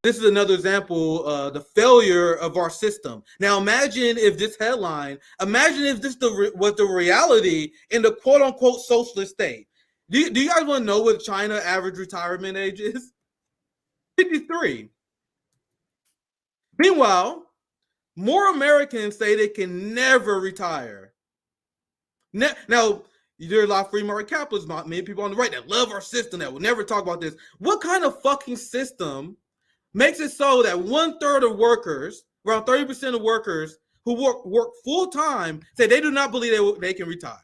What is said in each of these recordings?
This is another example of the failure of our system. Now, imagine if this headline, imagine if this was the reality in the quote unquote socialist state. Do you guys want to know what China average retirement age is? 53. Meanwhile, more Americans say they can never retire. Now, there's a lot of free market capitalists, many people on the right that love our system that will never talk about this. What kind of fucking system makes it so that 1/3 of workers, around 30% of workers who work full time, say they do not believe they can retire?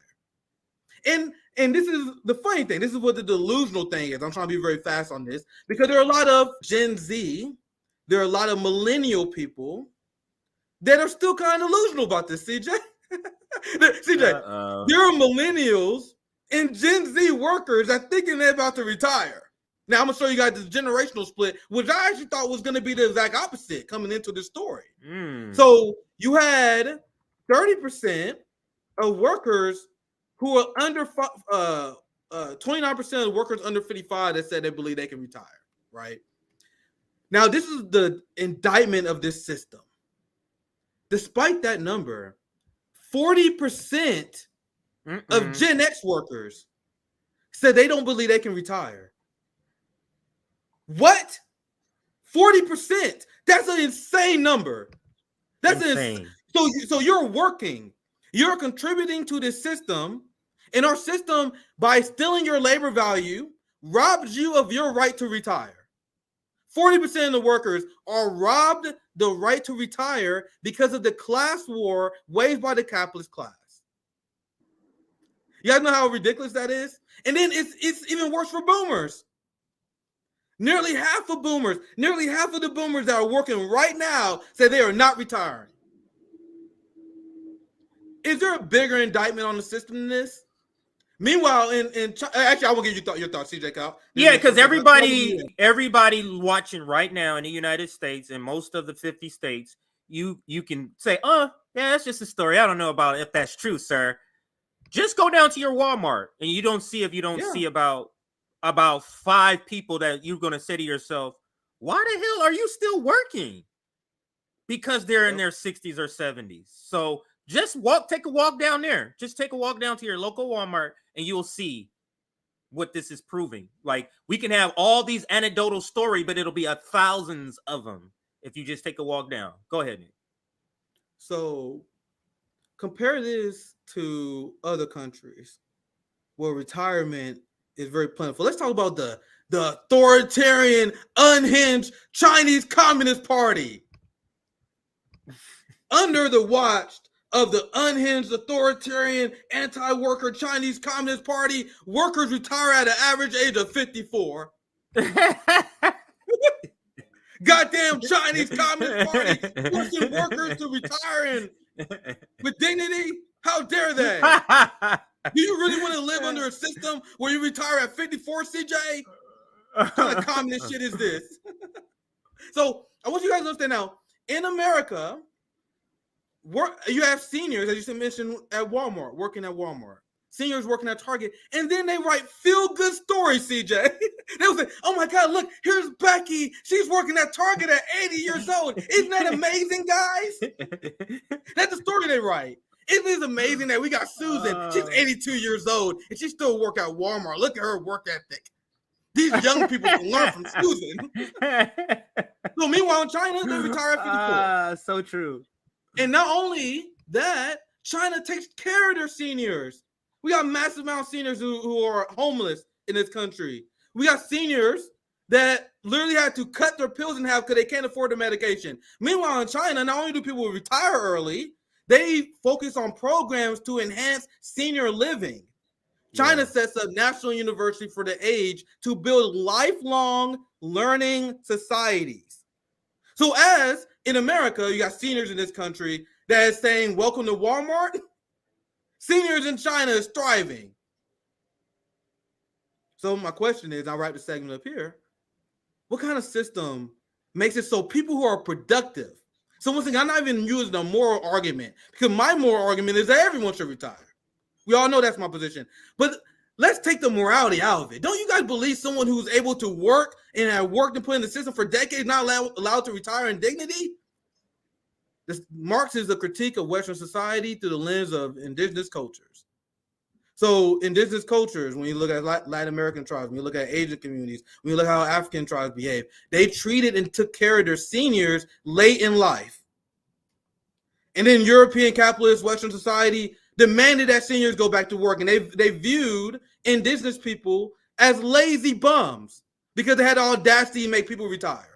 And this is the funny thing. This is what the delusional thing is. I'm trying to be very fast on this because there are a lot of Gen Z, there are a lot of millennial people that are still kind of delusional about this, CJ. CJ, there are millennials and Gen Z workers that thinking they're about to retire. Now, I'm going to show you guys the generational split, which I actually thought was going to be the exact opposite coming into this story. So you had 30% of workers who are under 29% of workers under 55 that said they believe they can retire, right? Now, this is the indictment of this system. Despite that number, 40% of Gen X workers said they don't believe they can retire. What? 40%? That's an insane number. That's insane. So you're working. You're contributing to this system, and our system, by stealing your labor value, robs you of your right to retire. 40% of the workers are robbed the right to retire because of the class war waged by the capitalist class. You guys know how ridiculous that is? And then it's even worse for boomers. Nearly half of the boomers that are working right now say they are not retiring. Is there a bigger indictment on the system than this? Meanwhile, in actually, I will give you your thoughts, CJ Kyle. Yeah, because everybody watching right now in the United States and most of the 50 states, you can say, yeah, that's just a story. I don't know about if that's true, sir. Just go down to your Walmart and you don't see see about 5 people that you're going to say to yourself, why the hell are you still working? Because they're in their 60s or 70s. So just take a walk down there. Just take a walk down to your local Walmart and you'll see what this is proving. Like, we can have all these anecdotal stories, but it'll be thousands of them if you just take a walk down. Go ahead, Nick. So compare this to other countries where retirement is very plentiful. Let's talk about the authoritarian, unhinged Chinese Communist Party. Under the watch of the unhinged, authoritarian, anti-worker Chinese Communist Party, workers retire at an average age of 54. Goddamn Chinese Communist Party forcing workers to retire with dignity? How dare they? Do you really want to live under a system where you retire at 54, CJ? What kind of communist shit is this? So I want you guys to understand now, in America, you have seniors, as you mentioned, at Walmart, working at Walmart. Seniors working at Target, and then they write feel-good stories, CJ. They will say, oh my God, look, here's Becky. She's working at Target at 80 years old. Isn't that amazing, guys? That's the story they write. Isn't it amazing that we got Susan? She's 82 years old, and she still work at Walmart. Look at her work ethic. These young people can learn from Susan. So meanwhile, in China, they retire at 54. So true. And not only that, China takes care of their seniors. We got massive amount of seniors who are homeless in this country. We got seniors that literally had to cut their pills in half because they can't afford the medication. Meanwhile, in China, not only do people retire early, they focus on programs to enhance senior living. China sets up national university for the age to build lifelong learning societies. So as in America, you got seniors in this country that is saying, welcome to Walmart. Seniors in China is thriving. So my question is, I'll wrap the segment up here. What kind of system makes it so people who are productive? So once again, I'm not even using a moral argument, because my moral argument is that everyone should retire. We all know that's my position. But let's take the morality out of it. Don't you guys believe someone who's able to work and have worked and put in the system for decades not allowed to retire in dignity? Marx is a critique of Western society through the lens of indigenous cultures. So indigenous cultures, when you look at Latin American tribes, when you look at Asian communities, when you look at how African tribes behave, they treated and took care of their seniors late in life. And then European capitalist Western society demanded that seniors go back to work. And they viewed indigenous people as lazy bums because they had the audacity to make people retire.